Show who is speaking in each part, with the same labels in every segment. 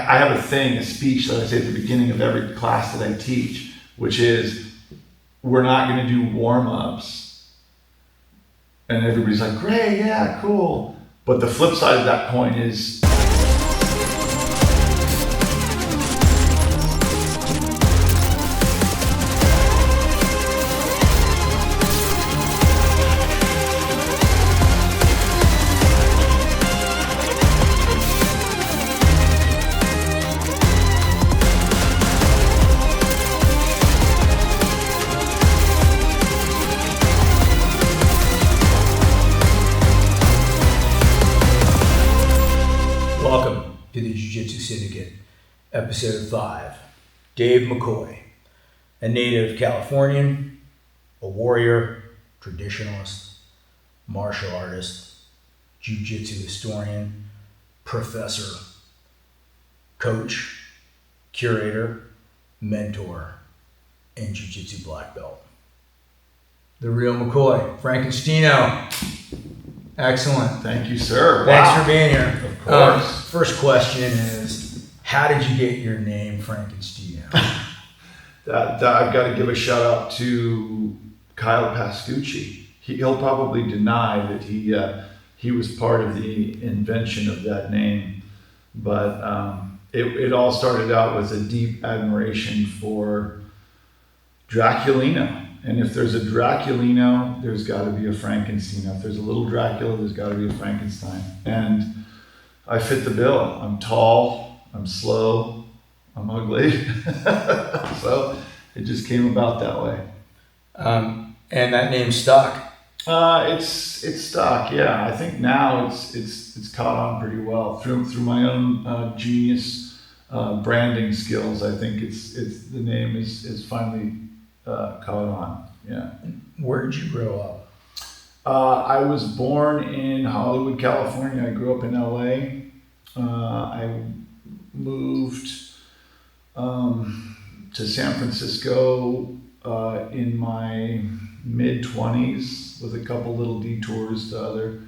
Speaker 1: I have a thing, a speech that I say at the beginning of every class that I teach, which is, we're not going to do warm-ups. And everybody's like, great, yeah, cool. But the flip side of that coin is,
Speaker 2: welcome to the Jiu-Jitsu Syndicate, episode 5. Dave McCoy, a native Californian, a warrior, traditionalist, martial artist, Jiu-Jitsu historian, professor, coach, curator, mentor, and Jiu-Jitsu black belt. The real McCoy, Frankenstino. Excellent.
Speaker 1: thank you, sir.
Speaker 2: Thanks
Speaker 1: Wow.
Speaker 2: for being here.
Speaker 1: Of course.
Speaker 2: First question is, how did you get your name, Frankenstino?
Speaker 1: That I've got to give a shout out to Kyle Pascucci. He'll probably deny that he was part of the invention of that name, but it all started out with a deep admiration for Draculino. And if there's a Draculino, there's got to be a Frankenstino. If there's a little Dracula, there's got to be a Frankenstein. And I fit the bill. I'm tall, I'm slow, I'm ugly. So it just came about that way.
Speaker 2: And that name stuck.
Speaker 1: It's stuck, yeah. I think now it's caught on pretty well through my own genius branding skills. I think the name is finally caught on. Yeah.
Speaker 2: Where did you grow up?
Speaker 1: I was born in Hollywood, California. I grew up in LA. I moved to San Francisco in my mid-20s with a couple little detours to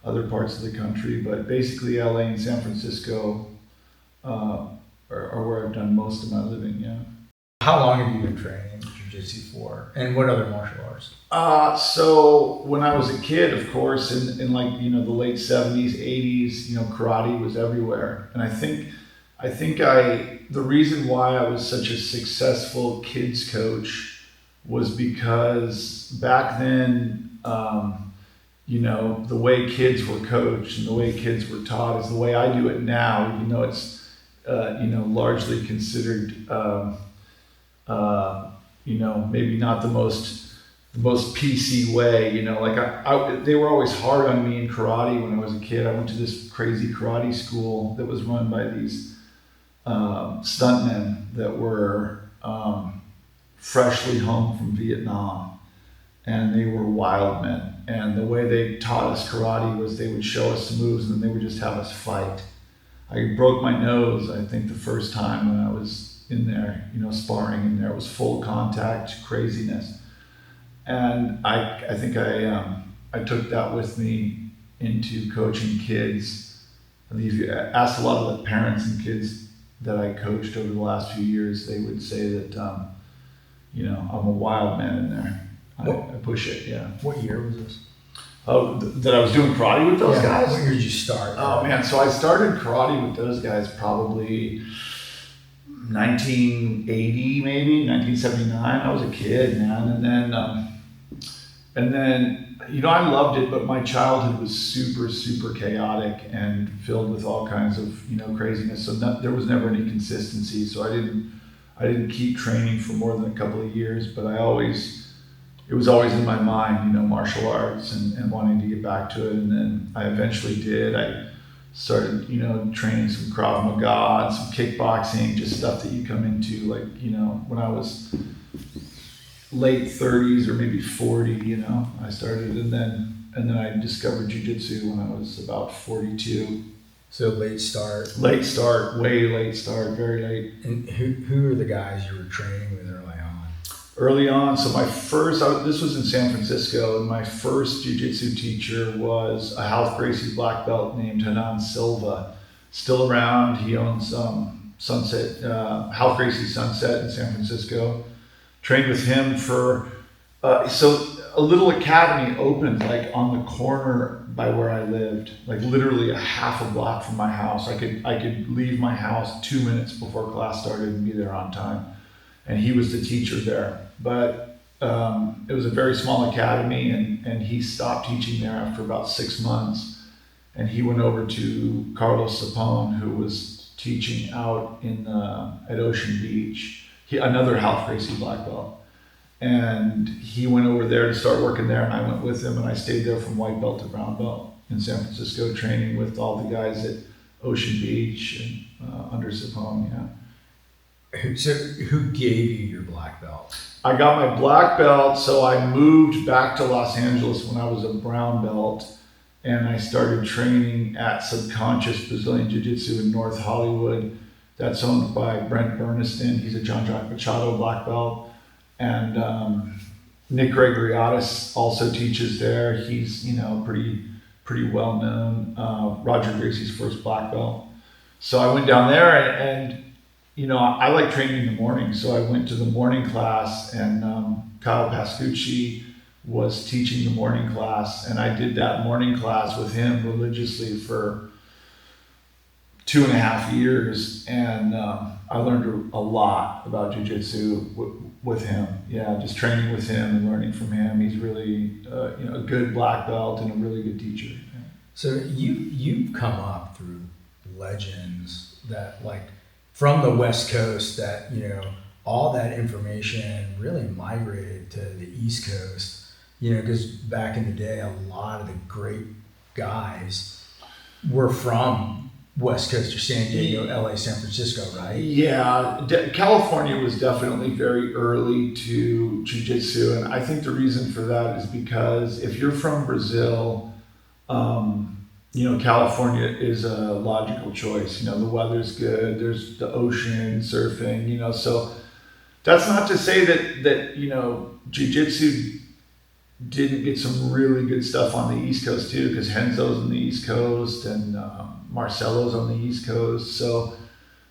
Speaker 1: other parts of the country. But basically LA and San Francisco are where I've done most of my living, yeah.
Speaker 2: How long have you been training Jiu-Jitsu for? And what other martial arts?
Speaker 1: So when I was a kid, of course, in like, the late 70s, 80s, karate was everywhere. And I think the reason why I was such a successful kids coach was because back then, the way kids were coached and the way kids were taught is the way I do it now. It's, largely considered, maybe not the most PC way, like they were always hard on me in karate when I was a kid. I went to this crazy karate school that was run by these stuntmen that were freshly home from Vietnam, and they were wild men. And the way they taught us karate was they would show us some moves and then they would just have us fight. I broke my nose, I think, the first time when I was in there, sparring in there. It was full contact craziness. And I think I took that with me into coaching kids. And if you ask a lot of the parents and kids that I coached over the last few years, they would say that, I'm a wild man in there. I push it, yeah.
Speaker 2: What year was this?
Speaker 1: Oh, that I was doing karate with those guys?
Speaker 2: What year did you start?
Speaker 1: Oh man, so I started karate with those guys probably 1980, maybe 1979. I was a kid, man, and then I loved it, but my childhood was super, super chaotic and filled with all kinds of craziness. So there was never any consistency. So I didn't keep training for more than a couple of years, but it was always in my mind, martial arts and wanting to get back to it. And then I eventually did. I started, training some Krav Maga and some kickboxing, just stuff that you come into, like, when I was late 30s or maybe 40, I started, and then I discovered Jiu-Jitsu when I was about 42.
Speaker 2: So late start.
Speaker 1: Late start, way late start, very late.
Speaker 2: And who are the guys you were training with early on?
Speaker 1: Early on, so this was in San Francisco, and my first Jiu-Jitsu teacher was a House Gracie black belt named Hanan Silva. Still around. He owns Sunset, Hal Gracie Sunset in San Francisco. Trained with him for, so a little academy opened like on the corner by where I lived, like literally a half a block from my house. I could leave my house 2 minutes before class started and be there on time. And he was the teacher there. But it was a very small academy, and he stopped teaching there after about 6 months. And he went over to Carlos Sapone, who was teaching out in at Ocean Beach. Another Hal Gracie black belt. And he went over there to start working there, and I went with him, and I stayed there from white belt to brown belt in San Francisco, training with all the guys at Ocean Beach and under Sapone, yeah.
Speaker 2: So who gave you your black belt?
Speaker 1: I got my black belt, so I moved back to Los Angeles when I was a brown belt, and I started training at Subconscious Brazilian Jiu-Jitsu in North Hollywood. That's owned by Brent Berniston. He's a John Jack Machado black belt. And Nick Gregoriadis also teaches there. He's, pretty well known. Roger Gracie's first black belt. So I went down there and I like training in the morning. So I went to the morning class, and Kyle Pascucci was teaching the morning class. And I did that morning class with him religiously for 2.5 years. And I learned a lot about jiu-jitsu with him. Yeah, just training with him and learning from him. He's really a good black belt and a really good teacher. Yeah.
Speaker 2: So you've come up through legends that, like, from the West Coast, that all that information really migrated to the East Coast. Because back in the day, a lot of the great guys were from West Coast or San Diego, LA, San Francisco, right?
Speaker 1: Yeah, California was definitely very early to jiu-jitsu, and I think the reason for that is because if you're from Brazil, California is a logical choice. The weather's good, there's the ocean, surfing, so that's not to say that jiu-jitsu didn't get some really good stuff on the East Coast too, because Henzo's on the East Coast and Marcelo's on the East Coast. So,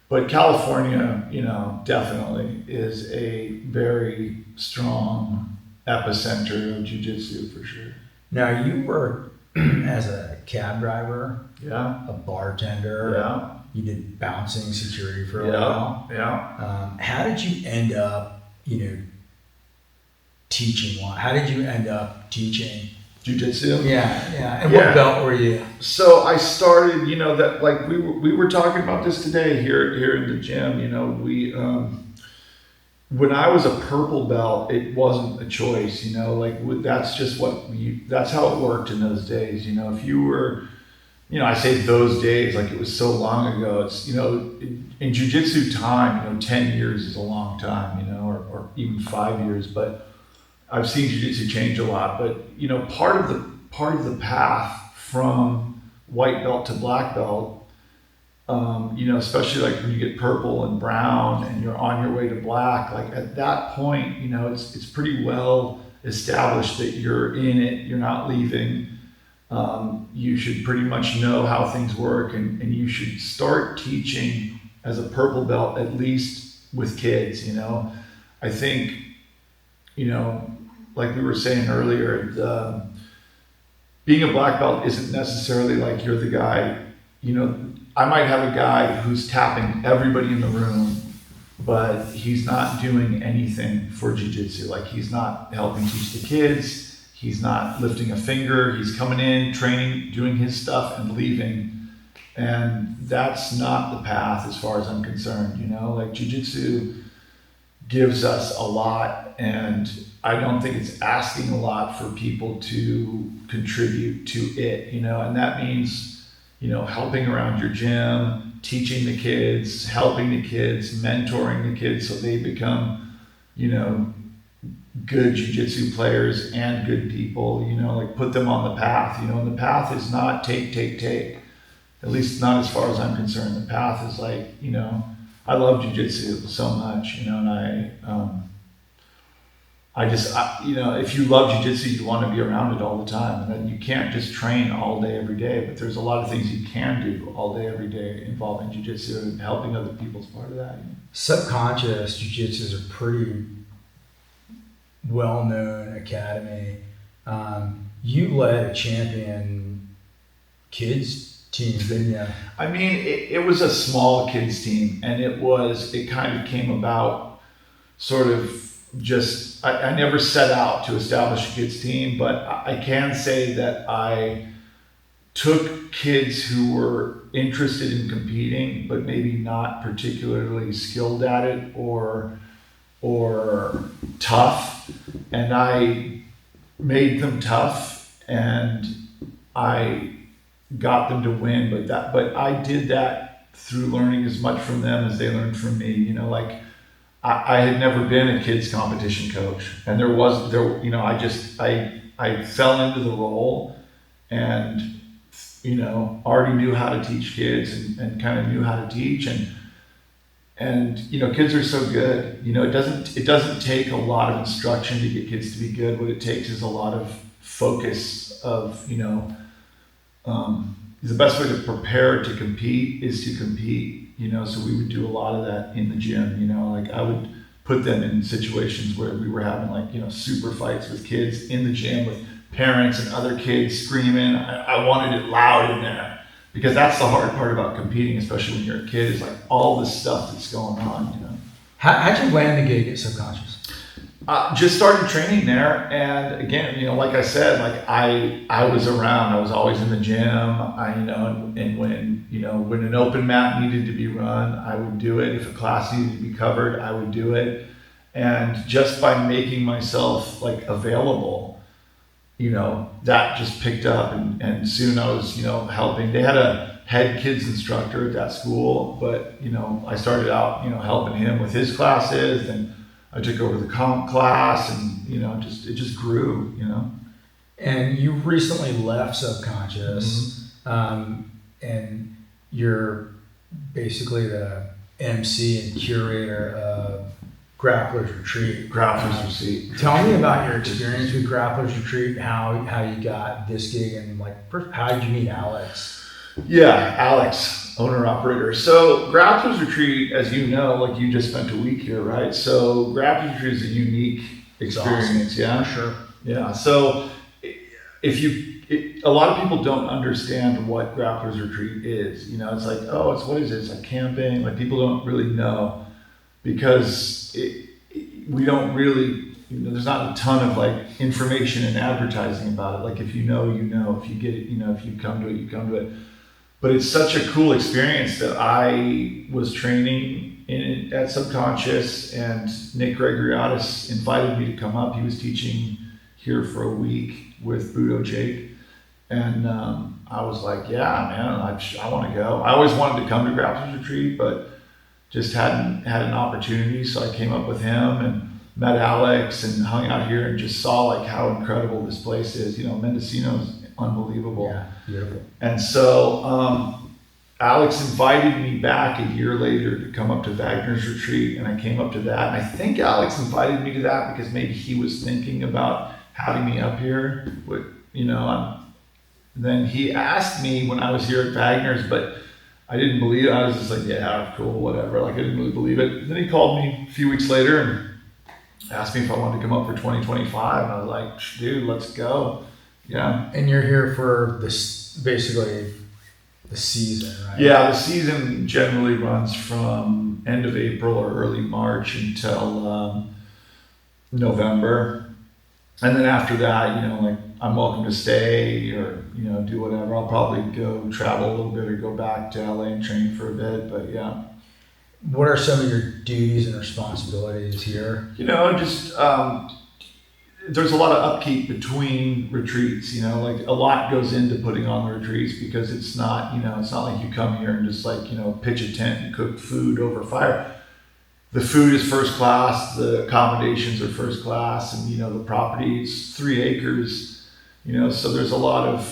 Speaker 1: but California, definitely is a very strong epicenter of jiu-jitsu for sure.
Speaker 2: Now, you worked as a cab driver,
Speaker 1: yeah,
Speaker 2: a bartender,
Speaker 1: yeah.
Speaker 2: You did bouncing security for a
Speaker 1: Yeah,
Speaker 2: while.
Speaker 1: yeah.
Speaker 2: How did you end up, teaching one? How did you end up teaching
Speaker 1: Jiu-jitsu?
Speaker 2: Yeah. And
Speaker 1: Yeah.
Speaker 2: what belt were you?
Speaker 1: So I started, that like we were talking about this today here in the gym. We when I was a purple belt, it wasn't a choice. That's just that's how it worked in those days. If you were, I say those days like it was so long ago. It's in jiu-jitsu time, 10 years is a long time, or even 5 years, but I've seen jiu-jitsu change a lot. But part of the path from white belt to black belt, especially like when you get purple and brown and you're on your way to black, like at that point, it's pretty well established that you're in it, you're not leaving. You should pretty much know how things work, and you should start teaching as a purple belt, at least with kids. I think, like we were saying earlier, being a black belt isn't necessarily like you're the guy. I might have a guy who's tapping everybody in the room, but he's not doing anything for jiu-jitsu. Like, he's not helping teach the kids. He's not lifting a finger. He's coming in, training, doing his stuff, and leaving. And that's not the path as far as I'm concerned. Like, jiu-jitsu gives us a lot, and I don't think it's asking a lot for people to contribute to it, and that means, helping around your gym, teaching the kids, helping the kids, mentoring the kids so they become, good jiu-jitsu players and good people, like put them on the path, and the path is not take, at least not as far as I'm concerned. The path is like, I love jiu-jitsu so much, and if you love jiu-jitsu, you want to be around it all the time. And then you can't just train all day, every day, but there's a lot of things you can do all day, every day involving jiu-jitsu, and helping other people is part of that.
Speaker 2: Subconscious jiu-jitsu is a pretty well-known academy. You led a champion kids team, didn't you?
Speaker 1: I mean, it was a small kids team, and it kind of came about sort of just, I never set out to establish a kids team, but I can say that I took kids who were interested in competing, but maybe not particularly skilled at it or tough, and I made them tough, and I got them to win. But I did that through learning as much from them as they learned from me. I had never been a kids competition coach, and I fell into the role, and already knew how to teach kids and kind of knew how to teach, and kids are so good. It doesn't take a lot of instruction to get kids to be good. What it takes is a lot of focus of the best way to prepare to compete is to compete. So we would do a lot of that in the gym. I would put them in situations where we were having super fights with kids in the gym with parents and other kids screaming. I wanted it loud in there, because that's the hard part about competing, especially when you're a kid, is all this stuff that's going on.
Speaker 2: How'd you land the gig at Subconscious?
Speaker 1: Just started training there, and again, like I said, I was around. I was always in the gym. And when an open mat needed to be run, I would do it. If a class needed to be covered, I would do it. And just by making myself available, that just picked up, and soon I was helping. They had a head kids instructor at that school, but I started out helping him with his classes, and I took over the comp class, and it just grew.
Speaker 2: And you recently left Subconscious, and you're basically the MC and curator of Grapplers Retreat.
Speaker 1: Grapplers Retreat.
Speaker 2: Tell me about your experience with Grapplers Retreat, how you got this gig, and first, how did you meet Alex?
Speaker 1: Yeah, Alex, owner operator. So Grapplers Retreat, as you know, you just spent a week here, right? So Grapplers Retreat is a unique experience.
Speaker 2: Awesome.
Speaker 1: Yeah,
Speaker 2: sure.
Speaker 1: Yeah. So a lot of people don't understand what Grapplers Retreat is. It's what is it? It's camping. People don't really know, because we don't really, there's not a ton of information and advertising about it. If you know, if you get it, if you come to it, you come to it. But it's such a cool experience that I was training at Subconscious, and Nick Gregoriadis invited me to come up. He was teaching here for a week with Budo Jake. And I was like, yeah, man, I want to go. I always wanted to come to Grapplers Retreat, but just hadn't had an opportunity. So I came up with him and met Alex and hung out here and just saw how incredible this place is. Mendocino is unbelievable.
Speaker 2: Yeah, beautiful.
Speaker 1: And so Alex invited me back a year later to come up to Wagner's Retreat, and I came up to that. And I think Alex invited me to that because maybe he was thinking about having me up here. Then he asked me when I was here at Wagner's, but I didn't believe it. I was just yeah, cool, whatever. I didn't really believe it. And then he called me a few weeks later and asked me if I wanted to come up for 2025. And I was like, dude, let's go. Yeah.
Speaker 2: And you're here for this, basically the season, right?
Speaker 1: Yeah, the season generally runs from end of April or early March until November. And then after that, I'm welcome to stay or, do whatever. I'll probably go travel a little bit or go back to LA and train for a bit, but yeah.
Speaker 2: What are some of your duties and responsibilities here?
Speaker 1: There's a lot of upkeep between retreats, a lot goes into putting on the retreats, because it's not like you come here and just pitch a tent and cook food over fire. The food is first class, the accommodations are first class, and the property is 3 acres, so there's a lot of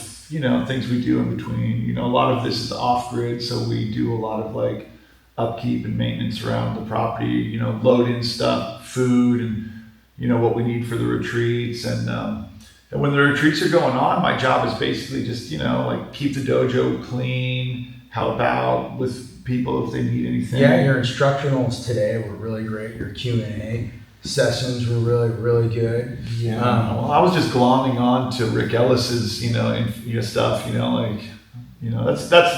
Speaker 1: things we do in between. A lot of this is off grid, so we do a lot of upkeep and maintenance around the property, load in stuff, food, and what we need for the retreats. And when the retreats are going on, my job is basically just, like keep the dojo clean, help out with people if they need anything.
Speaker 2: Yeah, your instructionals today were really great. Your Q&A sessions were really, really good.
Speaker 1: Yeah. Well, I was just glomming on to Rick Ellis's, stuff,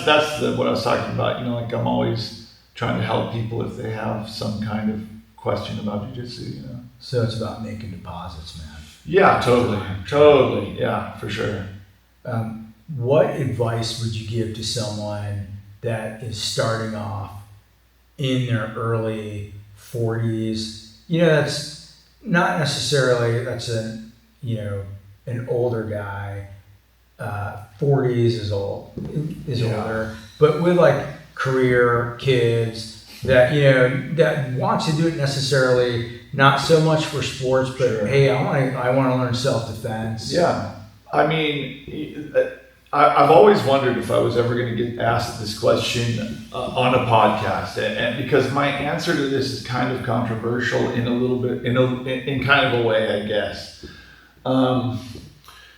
Speaker 1: that's what I was talking about. Like I'm always trying to help people if they have some kind of question about jiu-jitsu,
Speaker 2: So it's about making deposits, man.
Speaker 1: Yeah, totally. Yeah, for sure.
Speaker 2: What advice would you give to someone that is starting off in their early 40s? That's not necessarily, that's an older guy. 40s is older, but with like career, kids that, that want to do it necessarily not so much for sports, but sure. Hey, I want to learn self-defense.
Speaker 1: Yeah. I mean, I've always wondered if I was ever going to get asked this question on a podcast, and because my answer to this is kind of controversial in a little bit, in kind of a way, I guess.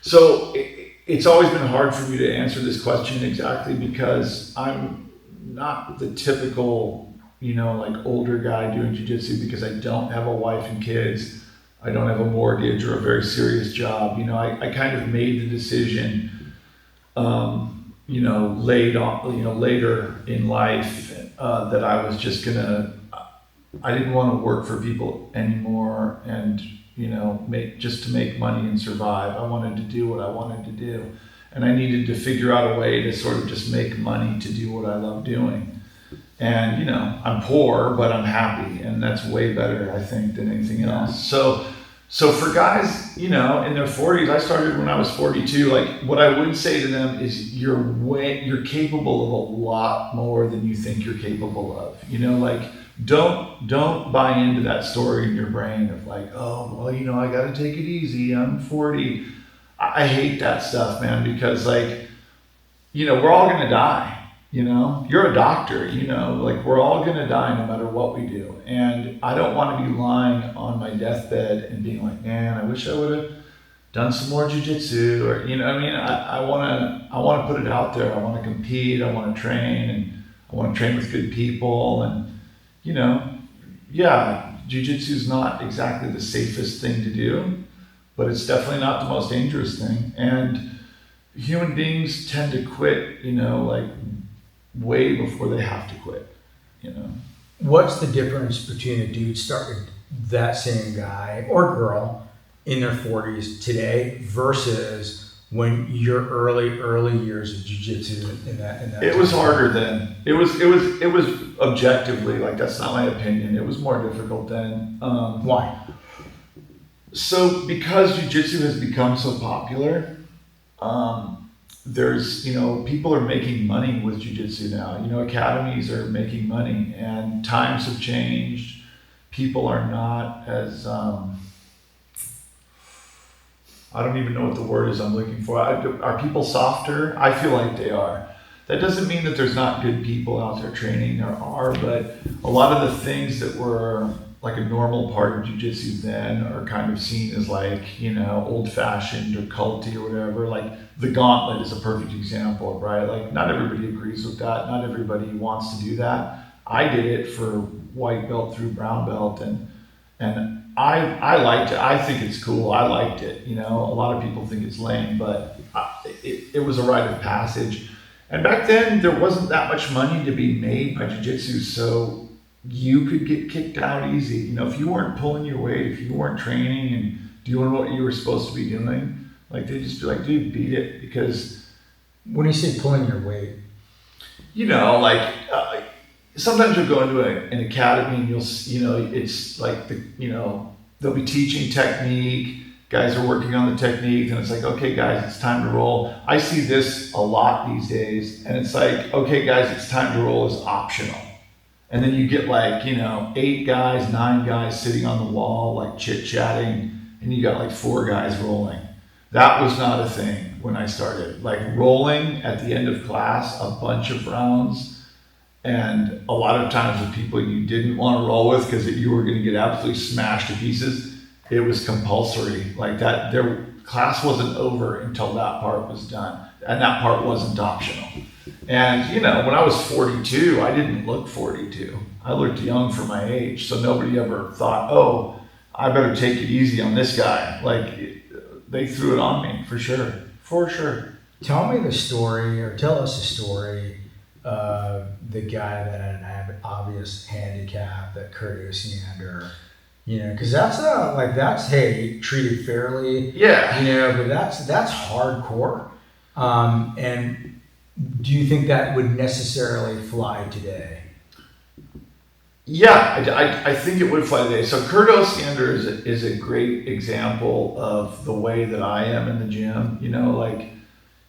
Speaker 1: So it's always been hard for me to answer this question exactly because I'm not the typical, like older guy doing jiu-jitsu because I don't have a wife and kids. I don't have a mortgage or a very serious job. I kind of made the decision, later in life, that I was just I didn't want to work for people anymore and, to make money and survive. I wanted to do what I wanted to do. And I needed to figure out a way to sort of just make money to do what I love doing. And, I'm poor, but I'm happy. And that's way better, I think, than anything else. So for guys, in their 40s, I started when I was 42. Like, what I would say to them is you're capable of a lot more than you think you're capable of. Don't buy into that story in your brain of like, oh, well, I got to take it easy. I'm 40. I hate that stuff, man, because we're all going to die. You're a doctor, like we're all going to die no matter what we do. And I don't want to be lying on my deathbed and being like, man, I wish I would have done some more jiu-jitsu or, I want to put it out there. I want to compete. I want to train, and I want to train with good people. And, jiu-jitsu is not exactly the safest thing to do, but it's definitely not the most dangerous thing. And human beings tend to quit, way before they have to quit,
Speaker 2: What's the difference between a dude starting, that same guy or girl in their 40s today versus when your early years of jiu-jitsu in that
Speaker 1: It was harder then. It was objectively, like, that's not my opinion. It was more difficult then.
Speaker 2: Why?
Speaker 1: So because jiu-jitsu has become so popular, there's, people are making money with jiu-jitsu now. Academies are making money, and times have changed. People are not as, I don't even know what the word is I'm looking for. Are people softer? I feel like they are. That doesn't mean that there's not good people out there training. There are, but a lot of the things that were like a normal part of jiu-jitsu then are kind of seen as like, old-fashioned or culty or whatever. Like the gauntlet is a perfect example, right? Like not everybody agrees with that. Not everybody wants to do that. I did it for white belt through brown belt, and I liked it. I think it's cool. I liked it. A lot of people think it's lame, but it was a rite of passage. And back then there wasn't that much money to be made by jiu-jitsu, so you could get kicked out easy. If you weren't pulling your weight, if you weren't training and doing what you were supposed to be doing, like they'd just be like, dude, beat it. Because
Speaker 2: when you say pulling your weight,
Speaker 1: sometimes you'll go into an academy and it's like they'll be teaching technique. Guys are working on the technique, and it's like, okay, guys, it's time to roll. I see this a lot these days, and it's like, okay, guys, it's time to roll is optional. And then you get 8 guys, 9 guys sitting on the wall, like chit-chatting, and you got 4 guys rolling. That was not a thing when I started. Like rolling at the end of class, a bunch of rounds, and a lot of times with people you didn't want to roll with because you were going to get absolutely smashed to pieces. it was compulsory. Like that, their class wasn't over until that part was done. And that part wasn't optional. And, you know, when I was 42, I didn't look 42. I looked young for my age. So nobody ever thought, oh, I better take it easy on this guy. Like, they threw it on me, for sure. For sure.
Speaker 2: Tell me the story, or tell us the story of the guy that had an obvious handicap, that Kurt Osiander. You know, because that's hey, treated fairly.
Speaker 1: Yeah.
Speaker 2: You know, but that's hardcore. And do you think that would necessarily fly today?
Speaker 1: Yeah, I think it would fly today. So Kurt Osiander is a great example of the way that I am in the gym. You know, like,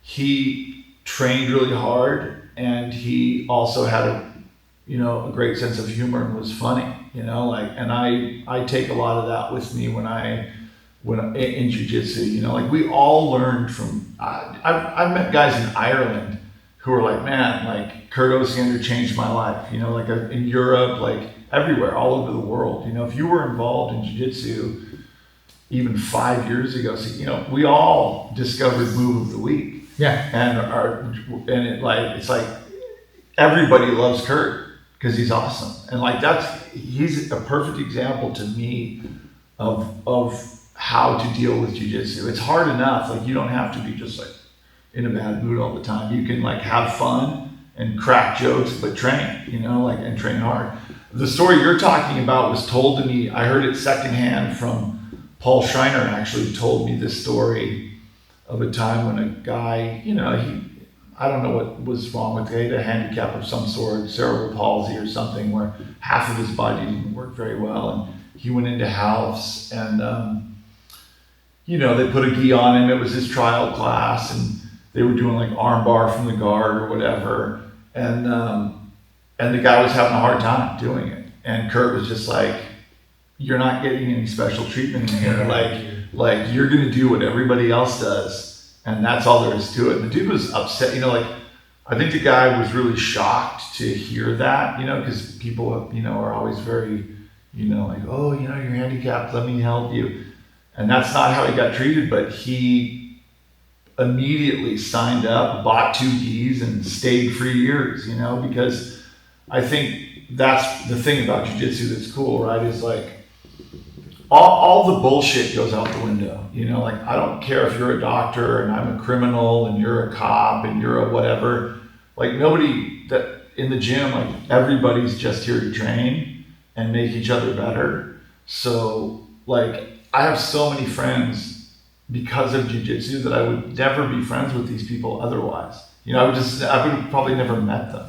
Speaker 1: he trained really hard, and he also had a great sense of humor and was funny. You know, like, and I take a lot of that with me when in jiu-jitsu. You know, like, we all learned from. I've met guys in Ireland who are like, man, like, Kurt Osiander changed my life. You know, like, in Europe, like, everywhere, all over the world. You know, if you were involved in jiu-jitsu even 5 years ago, so, you know, we all discovered move of the week.
Speaker 2: Yeah.
Speaker 1: It's like everybody loves Kurt because he's awesome. And like, he's a perfect example to me of how to deal with jiu-jitsu. It's hard enough. Like, you don't have to be just like in a bad mood all the time. You can like have fun and crack jokes, but train, you know, like, and train hard. The story you're talking about was told to me. I heard it secondhand from Paul Schreiner. Actually told me this story of a time when a guy, you know, I don't know what was wrong with him. He had a handicap of some sort, cerebral palsy or something, where half of his body didn't work very well. And he went into house, and, you know, they put a gi on him. It was his trial class, and they were doing like arm bar from the guard or whatever. And the guy was having a hard time doing it. And Kurt was just like, you're not getting any special treatment in here. Like, you're going to do what everybody else does. And that's all there is to it. And the dude was upset, you know, like, I think the guy was really shocked to hear that, you know, because people, you know, are always very, you know, like, oh, you know, you're handicapped, let me help you. And that's not how he got treated, but he immediately signed up, bought 2 gis, and stayed for years, you know, because I think that's the thing about jiu-jitsu that's cool, right? Is like, all the bullshit goes out the window. You know, like, I don't care if you're a doctor and I'm a criminal and you're a cop and you're a whatever. Like, nobody that in the gym, like, everybody's just here to train and make each other better. So, like, I have so many friends because of jiu-jitsu that I would never be friends with these people otherwise. You know, I would have probably never met them,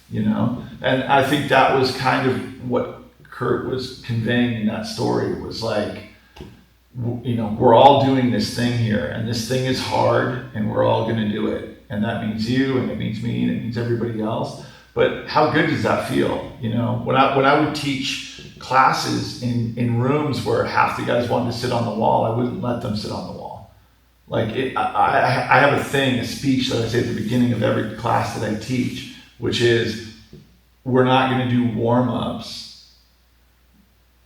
Speaker 1: you know? And I think that was kind of what Kurt was conveying in that story. It was like, you know, we're all doing this thing here, and this thing is hard, and we're all going to do it. And that means you, and it means me, and it means everybody else. But how good does that feel? You know, when I would teach classes in rooms where half the guys wanted to sit on the wall, I wouldn't let them sit on the wall. Like, I have a speech that I say at the beginning of every class that I teach, which is, we're not going to do warm-ups.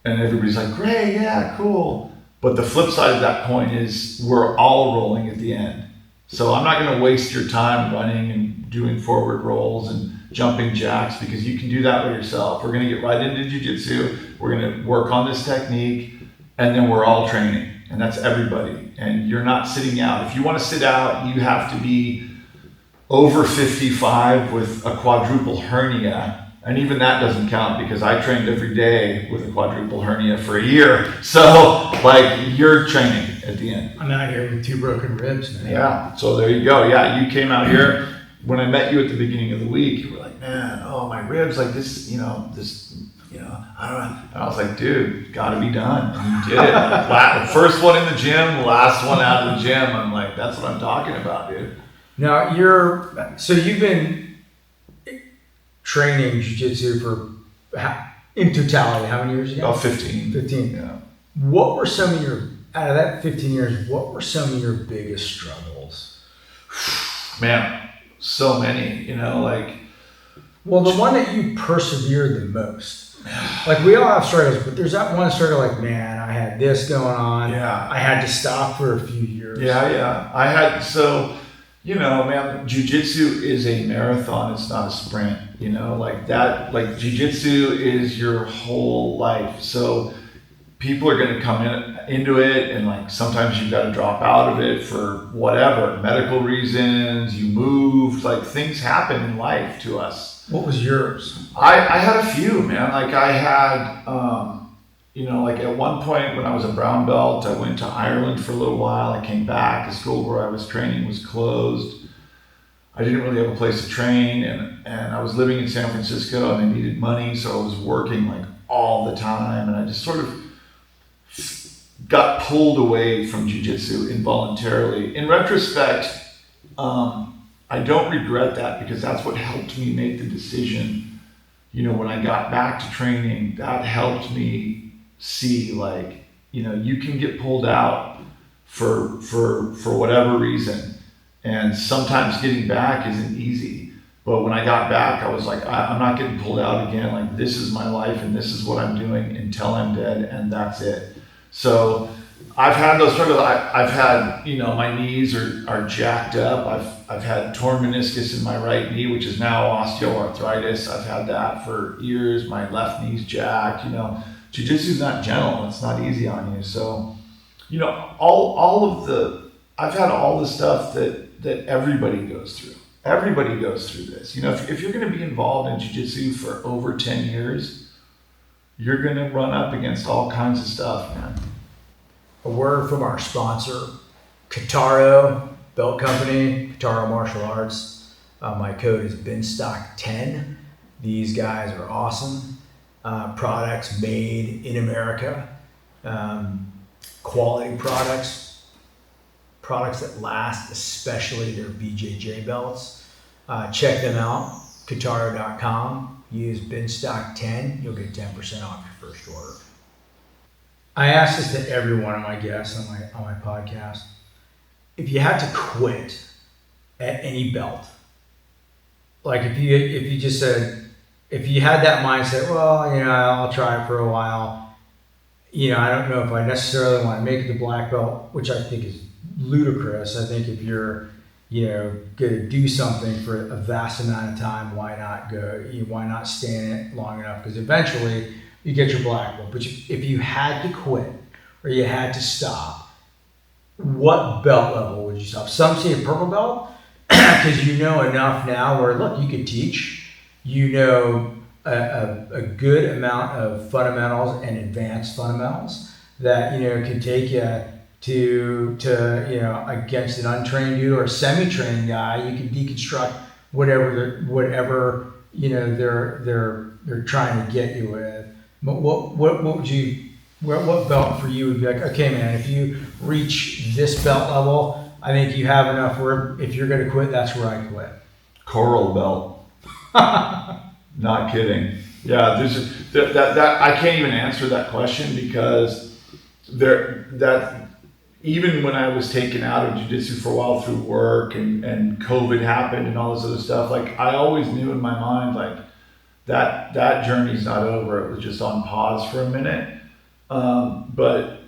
Speaker 1: And everybody's like, great, yeah, cool. But the flip side of that coin is, we're all rolling at the end. So I'm not going to waste your time running and doing forward rolls and jumping jacks, because you can do that by yourself. We're going to get right into jiu-jitsu. We're going to work on this technique, and then we're all training. And that's everybody. And you're not sitting out. If you want to sit out, you have to be over 55 with a quadruple hernia. And even that doesn't count, because I trained every day with a quadruple hernia for a year. So, like, you're training at the end.
Speaker 2: I'm out here with 2 broken ribs, man.
Speaker 1: Yeah, so there you go. Yeah, you came out here. When I met you at the beginning of the week, you were like, man, oh, my ribs, like this, I don't know. And I was like, dude, gotta be done. And you did it. First one in the gym, last one out of the gym. I'm like, that's what I'm talking about, dude.
Speaker 2: Now, you've been training jiu-jitsu for, in totality, how many years ago?
Speaker 1: About 15.
Speaker 2: 15.
Speaker 1: Yeah.
Speaker 2: What were some of out of that 15 years, what were some of your biggest struggles?
Speaker 1: Man, so many, like.
Speaker 2: Well, the one that you persevered the most. Like we all have struggles, but there's that one struggle like, man, I had this going on.
Speaker 1: Yeah.
Speaker 2: I had to stop for a few years.
Speaker 1: Yeah. I had, so, you know, man, jiu-jitsu is a marathon. It's not a sprint, you know, like that, like jiu-jitsu is your whole life. So people are going to come into it, and like sometimes you've got to drop out of it for whatever, medical reasons, you moved, like things happen in life to us.
Speaker 2: What was yours?
Speaker 1: I had a few, man. Like I had, you know, like at one point when I was a brown belt, I went to Ireland for a little while. I came back. The school where I was training was closed. I didn't really have a place to train, and I was living in San Francisco, and I needed money, so I was working like all the time, and I just sort of got pulled away from jiu-jitsu involuntarily. In retrospect, I don't regret that, because that's what helped me make the decision. You know, when I got back to training, that helped me see, like, you know, you can get pulled out for whatever reason. And sometimes getting back isn't easy. But when I got back, I was like, I'm not getting pulled out again. Like, this is my life, and this is what I'm doing until I'm dead, and that's it. So I've had those struggles. I've had, you know, my knees are jacked up. I've had torn meniscus in my right knee, which is now osteoarthritis. I've had that for years. My left knee's jacked. You know, jiu-jitsu is not gentle. It's not easy on you. So, you know, I've had all the stuff that everybody goes through. Everybody goes through this. You know, if you're going to be involved in jiu-jitsu for over 10 years, you're going to run up against all kinds of stuff, man.
Speaker 2: A word from our sponsor, Kitaro Belt Company, Kitaro Martial Arts. My code is BINSTOCK10. These guys are awesome. Products made in America. Quality products that last, especially their BJJ belts. Check them out, Kitaro.com. Use BINSTOCK10. You'll get 10% off your first order. I ask this to every one of my guests on my podcast. If you had to quit at any belt, like if you just said, if you had that mindset, well, you know, I'll try it for a while. You know, I don't know if I necessarily want to make it to black belt, which I think is ludicrous. I think if you're, you know, going to do something for a vast amount of time, why not go? Why not stay in it long enough? Because eventually you get your black belt. But if you had to quit or you had to stop, what belt level would you stop? Some say a purple belt, because you know enough now where, look, you could teach, you know a good amount of fundamentals and advanced fundamentals that, you know, can take you to you know, against an untrained dude or a semi-trained guy. You can deconstruct whatever you know they're trying to get you with. But what belt for you would be like, okay, man, if you reach this belt level, I think you have enough where if you're going to quit, that's where I quit.
Speaker 1: Coral belt. Not kidding. Yeah, that I can't even answer that question, because even when I was taken out of jiu-jitsu for a while through work and COVID happened and all this other stuff, like I always knew in my mind, like that journey's not over. It was just on pause for a minute. But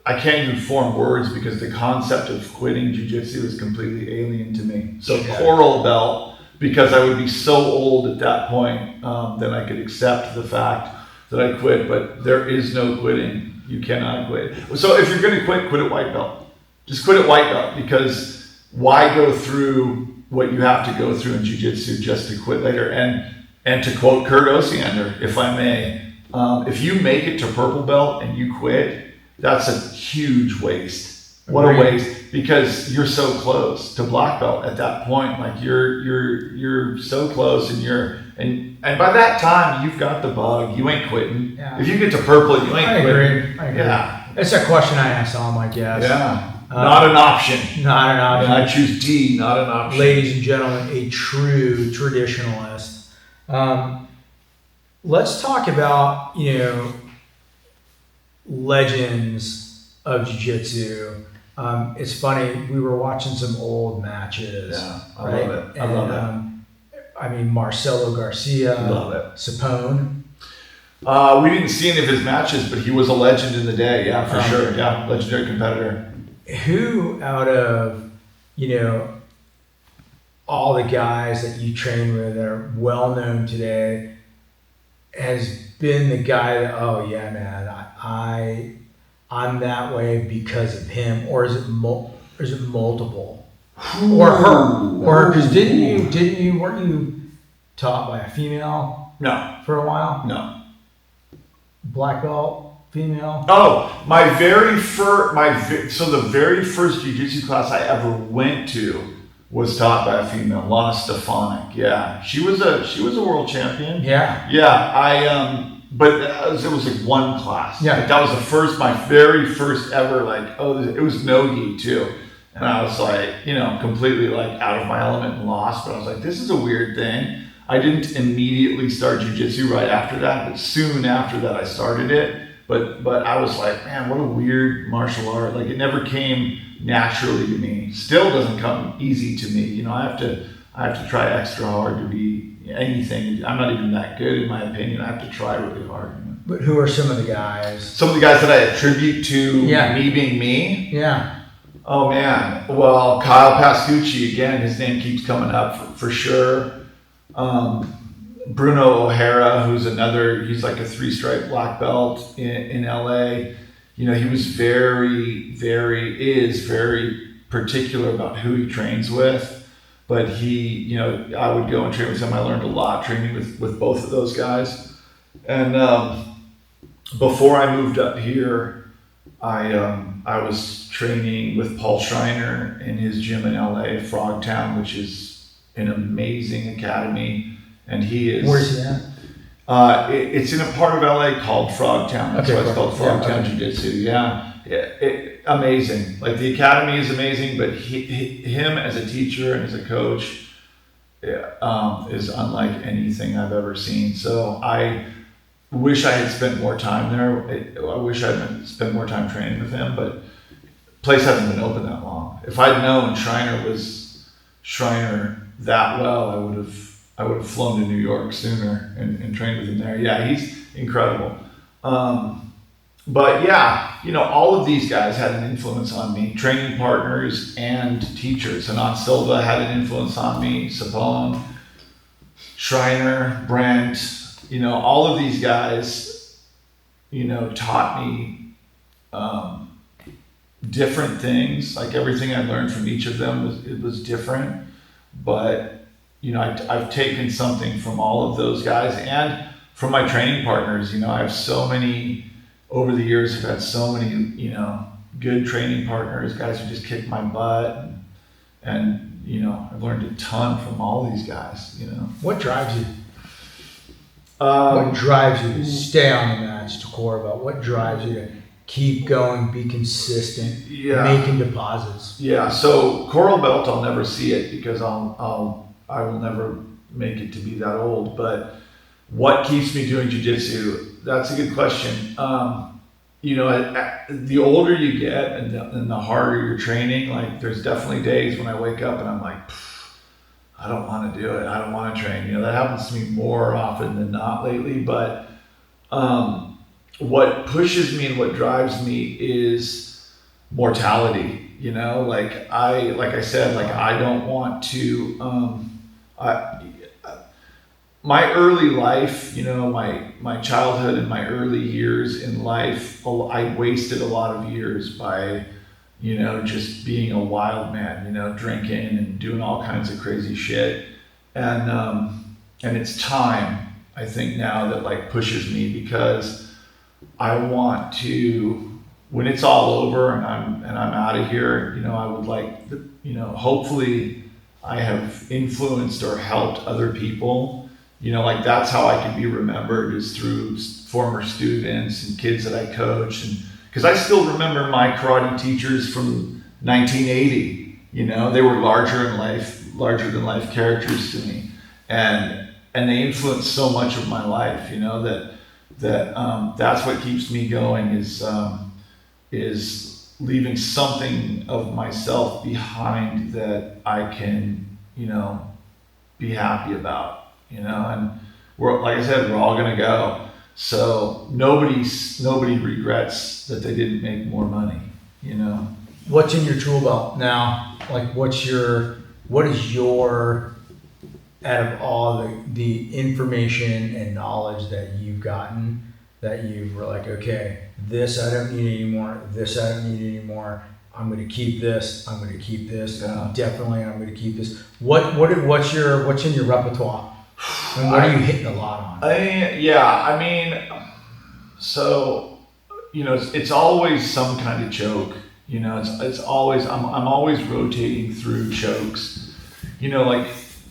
Speaker 1: I can't even form words, because the concept of quitting jiu-jitsu is completely alien to me. So yeah. Coral belt, because I would be so old at that point that I could accept the fact that I quit, but there is no quitting. You cannot quit. So if you're going to quit at white belt. Just quit at white belt, because why go through what you have to go through in jiu-jitsu just to quit later? And to quote Kurt Osiander, if I may, if you make it to purple belt and you quit, that's a huge waste. What a waste, because you're so close to black belt at that point. Like you're so close, and by that time you've got the bug. You ain't quitting. Yeah. If you get to purple, you ain't quitting.
Speaker 2: I agree.
Speaker 1: Yeah.
Speaker 2: It's a question I ask all my guests.
Speaker 1: Yeah. Not an option.
Speaker 2: Not an option.
Speaker 1: Yeah, I choose D, not an option.
Speaker 2: Ladies and gentlemen, a true traditionalist. Let's talk about, you know, legends of jiu-jitsu. It's funny, we were watching some old matches.
Speaker 1: Yeah, I love it. I love it.
Speaker 2: I mean, Marcelo Garcia,
Speaker 1: Love it.
Speaker 2: Sapone.
Speaker 1: We didn't see any of his matches, but he was a legend in the day. Yeah, for sure. Yeah, legendary competitor.
Speaker 2: Who out of, all the guys that you train with that are well known today has been the guy that, oh yeah, man, I'm that way because of him, or is it multiple, or her, or because weren't you taught by a female?
Speaker 1: No,
Speaker 2: for a while.
Speaker 1: No.
Speaker 2: Black belt, female.
Speaker 1: Oh, so the very first jiu-jitsu class I ever went to was taught by a female, Lana Stefanik. Yeah, she was a world champion.
Speaker 2: Yeah.
Speaker 1: Yeah, but it was like one class.
Speaker 2: Yeah.
Speaker 1: Like that was my very first ever, it was no-gi too. And I was like, completely like out of my element and lost, but I was like, this is a weird thing. I didn't immediately start jiu-jitsu right after that, but soon after that I started it. But I was like, man, what a weird martial art. Like it never came naturally to me. Still doesn't come easy to me. I have to try extra hard to be anything. I'm not even that good in my opinion. I have to try really hard.
Speaker 2: But who are some of the guys?
Speaker 1: Some of the guys that I attribute to
Speaker 2: Yeah.
Speaker 1: me being me?
Speaker 2: Yeah.
Speaker 1: Oh man. Well, Kyle Pascucci, again, his name keeps coming up for sure. Bruno O'Hara, he's like a 3-stripe black belt in LA. He was very particular about who he trains with. But I would go and train with him. I learned a lot training with both of those guys. And before I moved up here, I was training with Paul Schreiner in his gym in LA, Frogtown, which is an amazing academy. And he is.
Speaker 2: Where's he at?
Speaker 1: It's in a part of LA called Frogtown. That's why it's called Frogtown Jiu-Jitsu. Yeah. Amazing. Like the academy is amazing, but him as a teacher and as a coach is unlike anything I've ever seen. So I wish I had spent more time there. I wish I had spent more time training with him, but the place hasn't been open that long. If I'd known Schreiner was Schreiner that well, I would have flown to New York sooner and trained with him there. Yeah, he's incredible. But yeah, all of these guys had an influence on me, training partners and teachers. Anand Silva had an influence on me, Sapone, Schreiner, Brent, all of these guys, taught me different things. Like everything I learned from each of them was different. But, I've taken something from all of those guys and from my training partners. I have so many, over the years, I've had so many, good training partners, guys who just kicked my butt. And I've learned a ton from all these guys,
Speaker 2: What drives you? What drives you to stay on the mats, to core about? What drives you to keep going, be consistent, making deposits?
Speaker 1: Yeah, so coral belt, I'll never see it because I will never make it to be that old. But what keeps me doing jiu-jitsu? That's a good question. The older you get and the harder you're training, like there's definitely days when I wake up and I'm like, I don't want to do it. I don't want to train. That happens to me more often than not lately. But what pushes me and what drives me is mortality. Like I said, I don't want to. My early life, my childhood and my early years in life, I wasted a lot of years by, just being a wild man, drinking and doing all kinds of crazy shit. And it's time, I think now that pushes me because I want to, when it's all over and I'm out of here, I would hopefully I have influenced or helped other people. That's how I can be remembered, is through former students and kids that I coach. And because I still remember my karate teachers from 1980, they were larger than life characters to me. And they influenced so much of my life, that's what keeps me going is leaving something of myself behind that I can, be happy about. and we're, like I said, we're all going to go. So nobody regrets that they didn't make more money,
Speaker 2: What's in your tool belt now? Like, what is your, out of all the information and knowledge that you've gotten, that you were like, okay, this I don't need anymore, this I don't need anymore, I'm going to keep this, I'm going to keep this, definitely I'm going to keep this. What's in your repertoire? And what are you hitting a lot on?
Speaker 1: It's always some kind of choke. It's always, I'm always rotating through chokes. Like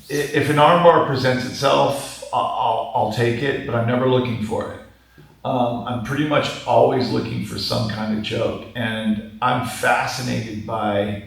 Speaker 1: if an armbar presents itself, I'll take it, but I'm never looking for it. I'm pretty much always looking for some kind of choke, and I'm fascinated by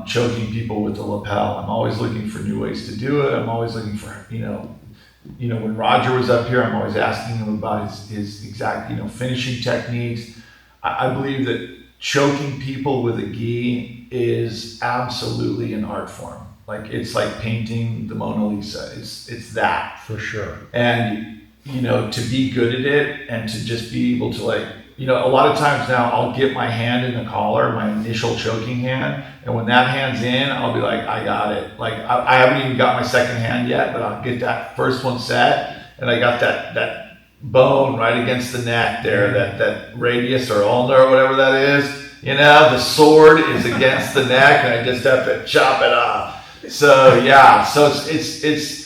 Speaker 1: choking people with the lapel. I'm always looking for new ways to do it. I'm always looking for, when Roger was up here, I'm always asking him about his exact, finishing techniques. I believe that choking people with a gi is absolutely an art form. Like, it's like painting the Mona Lisa. It's that.
Speaker 2: For sure.
Speaker 1: And, to be good at it and to just be able to, like, a lot of times now I'll get my hand in the collar, my initial choking hand, and when that hand's in, I'll be like, I got it. Like, I haven't even got my second hand yet, but I'll get that first one set, and I got that bone right against the neck there, that radius or ulnar or whatever that is. The sword is against the neck, and I just have to chop it off. So yeah, so it's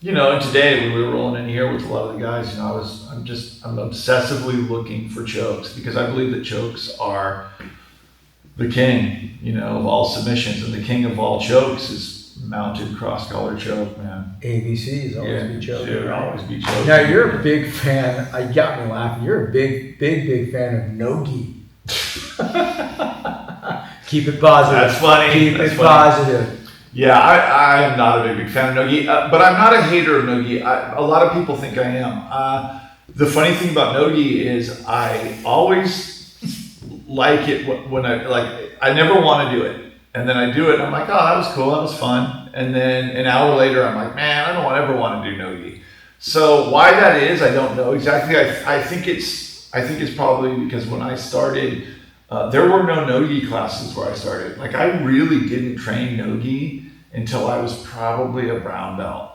Speaker 1: and today when we were rolling in here with a lot of the guys, I'm obsessively looking for chokes, because I believe that chokes are the king, of all submissions, and the king of all chokes is mounted cross collar choke, man.
Speaker 2: ABC is always be choking.
Speaker 1: Should always be choking.
Speaker 2: Now you're a big fan. I got me laughing. You're a big fan of no-gi. Keep it positive.
Speaker 1: That's funny.
Speaker 2: Keep it positive.
Speaker 1: Yeah, I am not a big fan of no-gi, but I'm not a hater of no-gi. A lot of people think I am. The funny thing about no-gi is I always like it when I never want to do it. And then I do it, and I'm like, oh, that was cool, that was fun. And then an hour later, I'm like, man, I don't ever want to do no-gi. So why that is, I don't know exactly. I think it's probably because when I started, there were no no-gi classes where I started. Like, I really didn't train no-gi until I was probably a brown belt,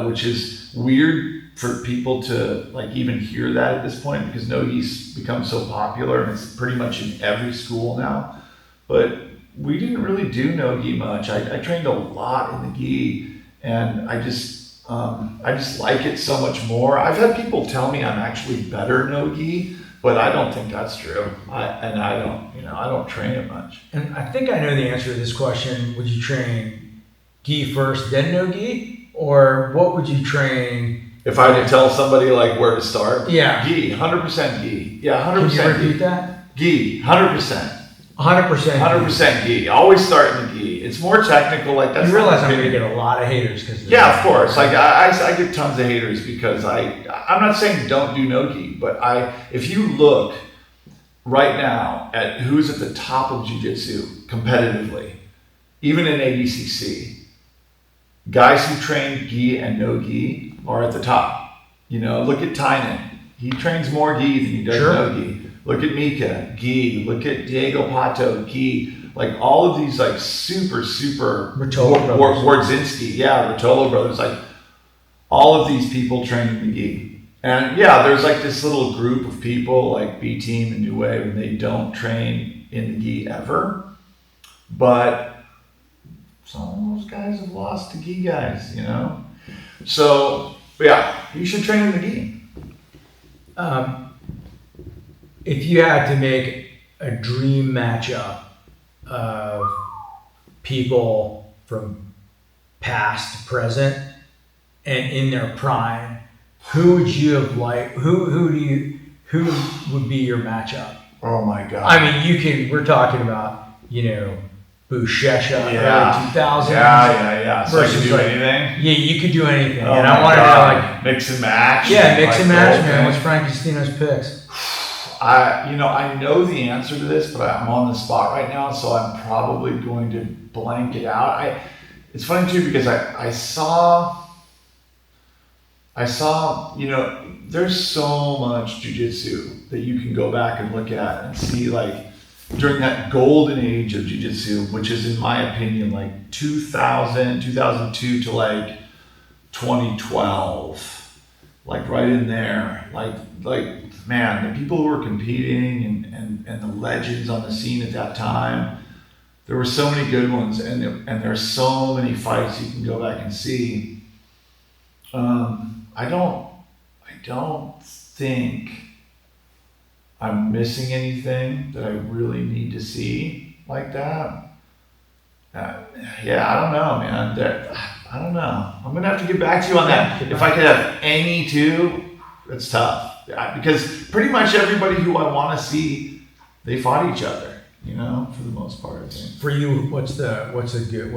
Speaker 1: which is weird for people to even hear that at this point, because no-gi's become so popular and it's pretty much in every school now. But we didn't really do no-gi much. I trained a lot in the gi, and I just like it so much more. I've had people tell me I'm actually better no-gi, but I don't think that's true. I don't train it much.
Speaker 2: And I think I know the answer to this question. Would you train gi first, then no-gi? Or what would you train?
Speaker 1: If I would tell somebody where to start?
Speaker 2: Yeah.
Speaker 1: Gi, 100% gi. Yeah, 100%
Speaker 2: Can you repeat that?
Speaker 1: Gi, 100%.
Speaker 2: 100%.
Speaker 1: 100% gi. Always start in the gi. It's more technical. That's
Speaker 2: you realize I'm going to get a lot of haters because.
Speaker 1: Yeah, of course. I get tons of haters because I'm not saying don't do no gi, but if you look right now at who's at the top of jiu-jitsu competitively, even in ADCC, guys who train gi and no gi are at the top. Look at Tynan. He trains more gi than he does no gi. Look at Mika, gi. Look at Diego Pato, gi. All of these super Wardzinski, Rotolo brothers. All of these people train in the gi. And there's this little group of people B Team and New Wave, and they don't train in the gi ever. But some of those guys have lost to gi guys, So you should train in the gi.
Speaker 2: If you had to make a dream matchup of people from past to present and in their prime, who would you have who would be your matchup?
Speaker 1: Oh my God.
Speaker 2: I mean, we're talking about, Bushesha, early 2000s.
Speaker 1: Yeah. So you could do anything?
Speaker 2: Yeah, you could do anything.
Speaker 1: Oh,
Speaker 2: and I wanted to
Speaker 1: mix and match.
Speaker 2: Yeah, mix and match, man. What's Frankentino's picks?
Speaker 1: I know the answer to this, but I'm on the spot right now, so I'm probably going to blank it out. It's funny too because I saw I saw, there's so much jiu-jitsu that you can go back and look at and see, like, during that golden age of jiu-jitsu, which is, in my opinion, like 2000, 2002 to like 2012, like right in there, like man, the people who were competing and the legends on the scene at that time, there were so many good ones, and there's so many fights you can go back and see. I don't think I'm missing anything that I really need to see like that. Yeah, I don't know, man. I don't know. I'm gonna have to get back to you on that. If I could have any two, it's tough. Yeah, because pretty much everybody who I want to see, they fought each other. For the most part, I think.
Speaker 2: For you, what's a good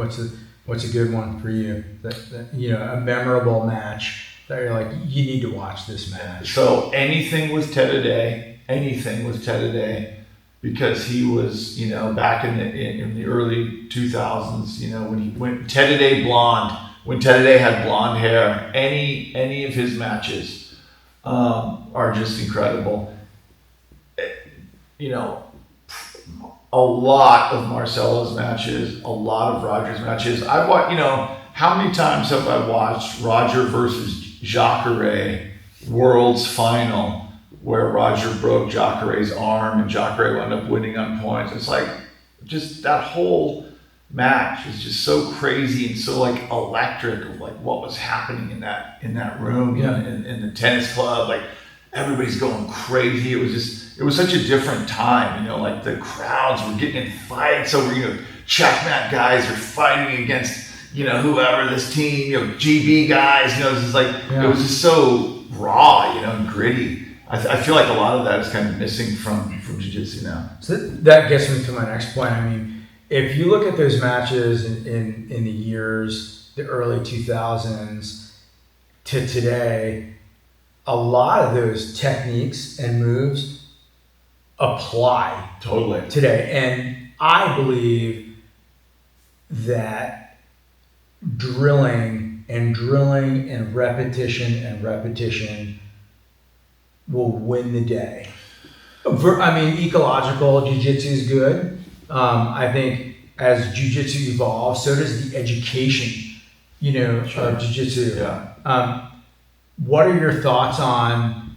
Speaker 2: one for you? That a memorable match that you're like, you need to watch this match.
Speaker 1: So anything with Teddy, because he was, back in the early 2000s, when Teddy blonde, when Teddy had blonde hair, any of his matches are just incredible. A lot of Marcelo's matches, a lot of Roger's matches. I've watched, how many times have I watched Roger versus Jacare World's Final, where Roger broke Jacare's arm and Jacare wound up winning on points. It's like, just that whole match is just so crazy and so like electric of like what was happening in that room, in the tennis club. Like everybody's going crazy. It was such a different time, like the crowds were getting in fights over, checkmat guys are fighting against, whoever this team, GB guys, this is like, It was just so raw, and gritty. I feel like a lot of that is kind of missing from jiu-jitsu now.
Speaker 2: So that gets me to my next point. I mean, if you look at those matches in the years, the early 2000s to today, a lot of those techniques and moves apply
Speaker 1: totally
Speaker 2: today. And I believe that drilling and repetition will win the day. Ecological jiu-jitsu is good. I think as jiu-jitsu evolves, so does the education, of jiu-jitsu.
Speaker 1: Yeah.
Speaker 2: What are your thoughts on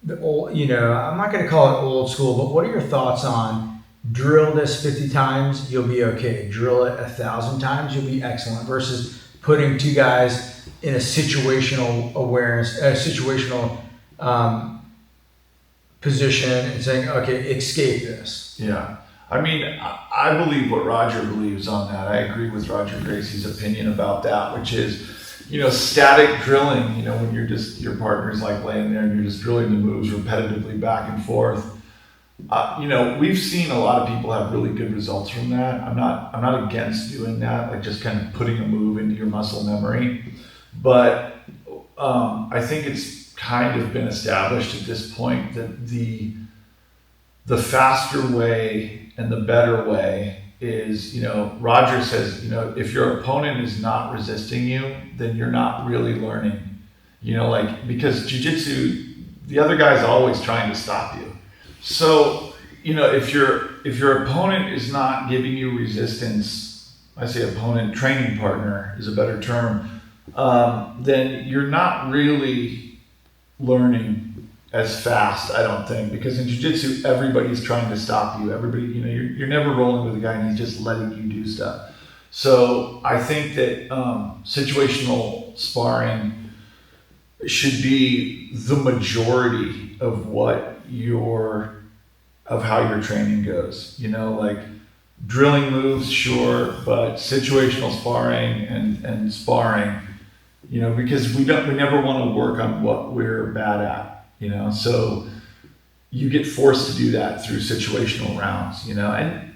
Speaker 2: the old, I'm not going to call it old school, but what are your thoughts on drill this 50 times, you'll be okay. Drill it 1,000 times, you'll be excellent, versus putting two guys in a situational awareness, a situational position and saying, okay, escape this.
Speaker 1: Yeah. I believe what Roger believes on that. I agree with Roger Gracie's opinion about that, which is, static drilling, when your partner's like laying there and you're just drilling the moves repetitively back and forth. We've seen a lot of people have really good results from that. I'm not against doing that, like just kind of putting a move into your muscle memory. But I think it's kind of been established at this point that the faster way and the better way is, Roger says, if your opponent is not resisting you, then you're not really learning, because jiu-jitsu, the other guy's always trying to stop you. So, if your opponent is not giving you resistance, I say opponent, training partner is a better term, then you're not really learning as fast, I don't think, because in jiu-jitsu, everybody's trying to stop you. Everybody, you're never rolling with a guy and he's just letting you do stuff. So I think that situational sparring should be the majority of how your training goes. Like drilling moves, sure, but situational sparring and sparring, because we never want to work on what we're bad at. So you get forced to do that through situational rounds, and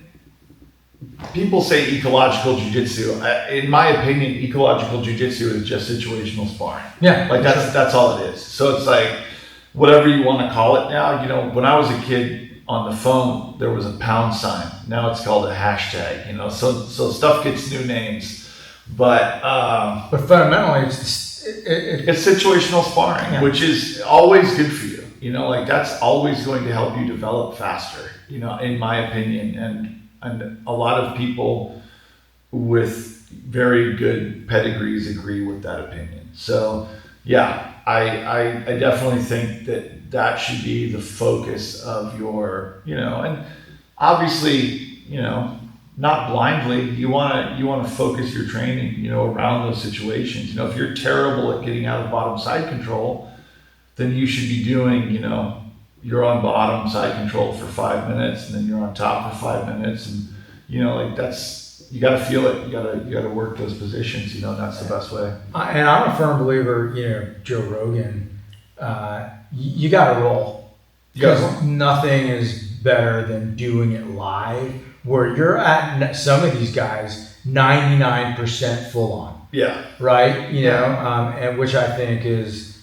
Speaker 1: people say ecological jiu-jitsu. In my opinion, ecological jiu-jitsu is just situational sparring.
Speaker 2: Yeah.
Speaker 1: Like that's all it is. So it's like, whatever you want to call it now, when I was a kid on the phone, there was a pound sign. Now it's called a hashtag, so stuff gets new names, but
Speaker 2: fundamentally
Speaker 1: it's situational sparring, which is always good for you. You know, like that's always going to help you develop faster, you know, in my opinion. And a lot of people with very good pedigrees agree with that opinion. So yeah, I definitely think that should be the focus of your, you know, and obviously, you know, not blindly, you want to focus your training, you know, around those situations. You know, if you're terrible at getting out of bottom side control, then you should be doing, you know, you're on bottom side control for 5 minutes and then you're on top for 5 minutes. And, you know, like that's, you got to feel it. You got to work those positions, you know, and that's the best way.
Speaker 2: And I'm a firm believer, you know, Joe Rogan, you got to roll. Because nothing is better than doing it live where you're at some of these guys 99% full on.
Speaker 1: Yeah.
Speaker 2: Right? You know, and which I think is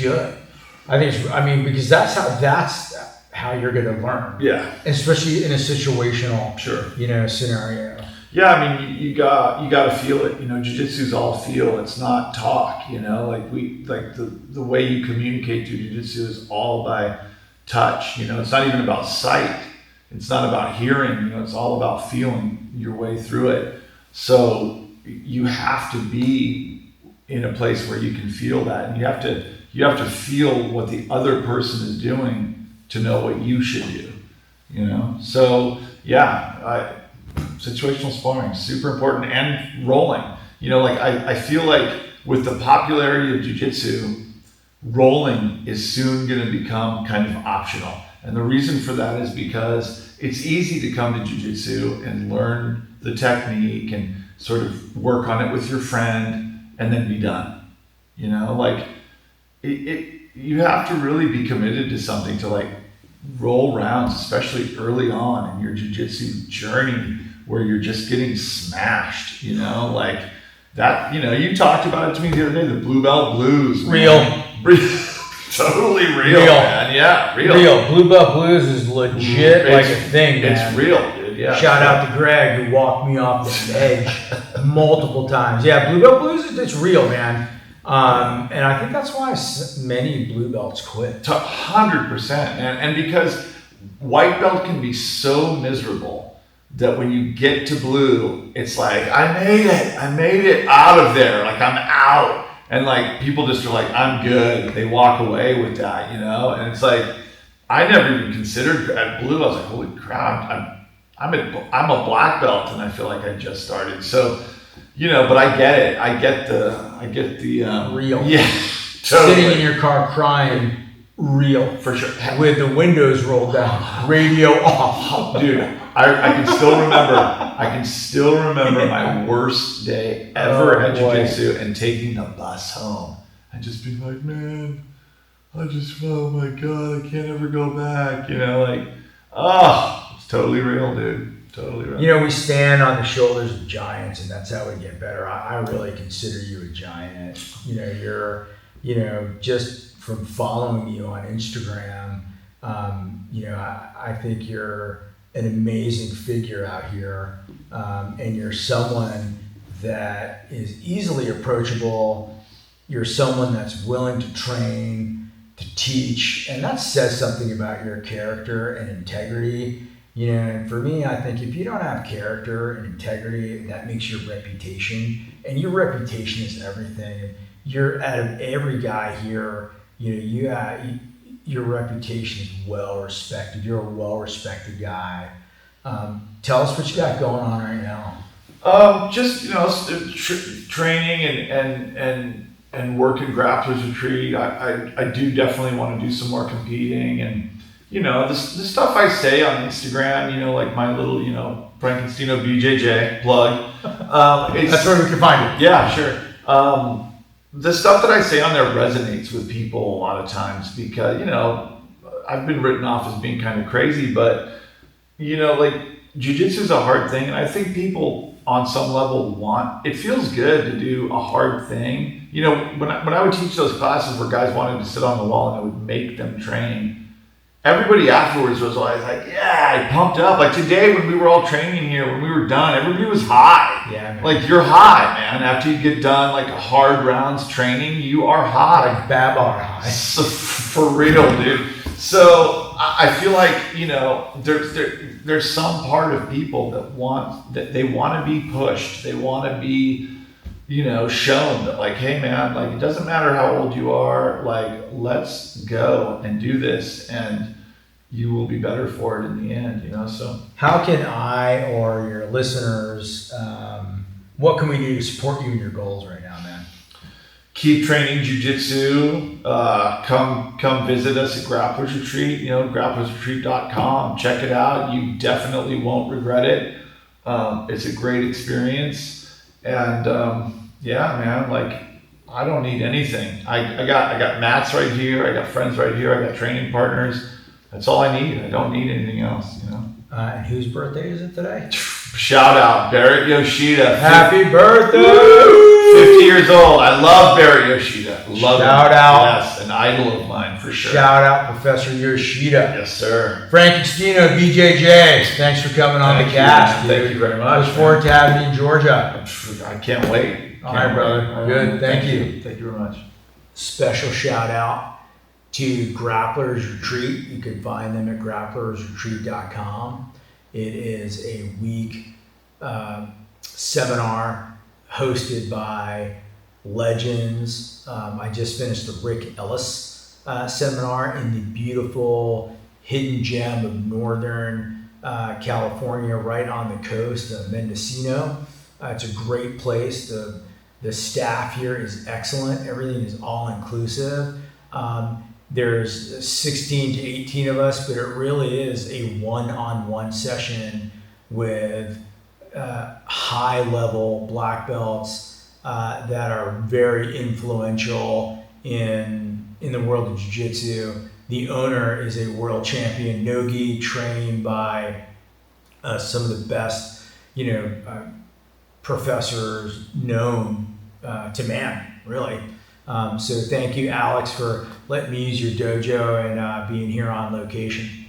Speaker 2: good. Because that's how you're going to learn.
Speaker 1: Yeah.
Speaker 2: Especially in a situational, you know, scenario.
Speaker 1: Yeah, I mean, you got to feel it. You know, jiu-jitsu's all feel. It's not talk. You know, like the way you communicate through jiu-jitsu is all by touch. You know, it's not even about sight. It's not about hearing. You know, it's all about feeling your way through it. So you have to be in a place where you can feel that, and you have to feel what the other person is doing to know what you should do. You know, so yeah, situational sparring, super important, and rolling. You know, like I feel like with the popularity of jiu-jitsu, rolling is soon going to become kind of optional. And the reason for that is because it's easy to come to jiu-jitsu and learn the technique and sort of work on it with your friend and then be done. You know, like you have to really be committed to something to like roll rounds, especially early on in your jiu-jitsu journey where you're just getting smashed, you know, like that, you know, you talked about it to me the other day, the blue belt blues.
Speaker 2: Real.
Speaker 1: Totally real, man. Yeah,
Speaker 2: real. Blue belt blues is legit, like a thing, man.
Speaker 1: It's real, dude. Yeah.
Speaker 2: Shout out to Greg who walked me off the edge multiple times. Yeah, blue belt blues, it's real, man. And I think that's why many blue belts quit.
Speaker 1: 100%. And because white belt can be so miserable that when you get to blue, it's like, I made it out of there. Like I'm out. And like people just are like, I'm good. They walk away with that, you know? And it's like, I never even considered at blue. I was like, holy crap, I'm a black belt and I feel like I just started. So, you know, but I get it. I get the
Speaker 2: real.
Speaker 1: Yeah, totally.
Speaker 2: Sitting in your car crying, real.
Speaker 1: For sure.
Speaker 2: With the windows rolled down, radio off.
Speaker 1: Dude, I can still remember my worst day ever at jiu-jitsu and taking the bus home and just being like, man, oh my God, I can't ever go back. You know, like, it's totally real, dude. Totally real.
Speaker 2: You know, we stand on the shoulders of giants and that's how we get better. I really consider you a giant. You know, you're, you know, just from following you on Instagram, you know, I think you're an amazing figure out here, and you're someone that is easily approachable. You're someone that's willing to train, to teach, and that says something about your character and integrity. You know, and for me, I think if you don't have character and integrity, that makes your reputation, and your reputation is everything. You're out of every guy here, you know, your reputation is well respected. You're a well respected guy. Tell us what you got going on right now.
Speaker 1: Just, you know, training and working Grapplers retreat. I do definitely want to do some more competing, and you know, the stuff I say on Instagram, you know, like my little, you know, Frankentstino BJJ plug.
Speaker 2: That's where we can find it.
Speaker 1: Yeah, sure. The stuff that I say on there resonates with people a lot of times because, you know, I've been written off as being kind of crazy, but, you know, like jiu-jitsu is a hard thing. And I think people on some level it feels good to do a hard thing. You know, when I would teach those classes where guys wanted to sit on the wall and I would make them train, everybody afterwards was always like, yeah, I pumped up. Like today when we were all training here, when we were done, everybody was high.
Speaker 2: Yeah, man.
Speaker 1: Like you're high, man. After you get done like a hard rounds training, you are high.
Speaker 2: Like Babar high.
Speaker 1: So, for real, dude. So I feel like, you know, there's some part of people that they want to be pushed. They want to be, you know, shown that like, hey man, like it doesn't matter how old you are, like let's go and do this and you will be better for it in the end, you know. So
Speaker 2: how can I or your listeners, what can we do to support you in your goals right now, man?
Speaker 1: Keep training jiu-jitsu. Come visit us at Grapplers Retreat, you know, grapplersretreat.com. Check it out. You definitely won't regret it. It's a great experience. And yeah, man, like I don't need anything. I got mats right here. I got friends right here. I got training partners. That's all I need. I don't need anything else, you know.
Speaker 2: And whose birthday is it today?
Speaker 1: Shout out Barrett Yoshida.
Speaker 2: Happy birthday!
Speaker 1: 50 years old. I love Barrett Yoshida. Love
Speaker 2: Shout
Speaker 1: him.
Speaker 2: out.
Speaker 1: Yes, an idol of mine for sure.
Speaker 2: Shout out Professor Yoshida.
Speaker 1: Yes, sir.
Speaker 2: FrankenstIno BJJ. Thanks for coming on the cast.
Speaker 1: Thank you very much.
Speaker 2: Look forward to having you in Georgia.
Speaker 1: I can't wait.
Speaker 2: All right, brother. Good. Thank you.
Speaker 1: Thank you very much.
Speaker 2: Special shout out to Grapplers Retreat. You can find them at grapplersretreat.com. It is a week seminar hosted by legends. I just finished the Rick Ellis seminar in the beautiful hidden gem of Northern California, right on the coast of Mendocino. It's a great place. The staff here is excellent. Everything is all inclusive. There's 16 to 18 of us, but it really is a one-on-one session with high-level black belts that are very influential in the world of jiu-jitsu. The owner is a world champion nogi trained by some of the best, professors known to man, really. So thank you, Alex, for letting me use your dojo and being here on location.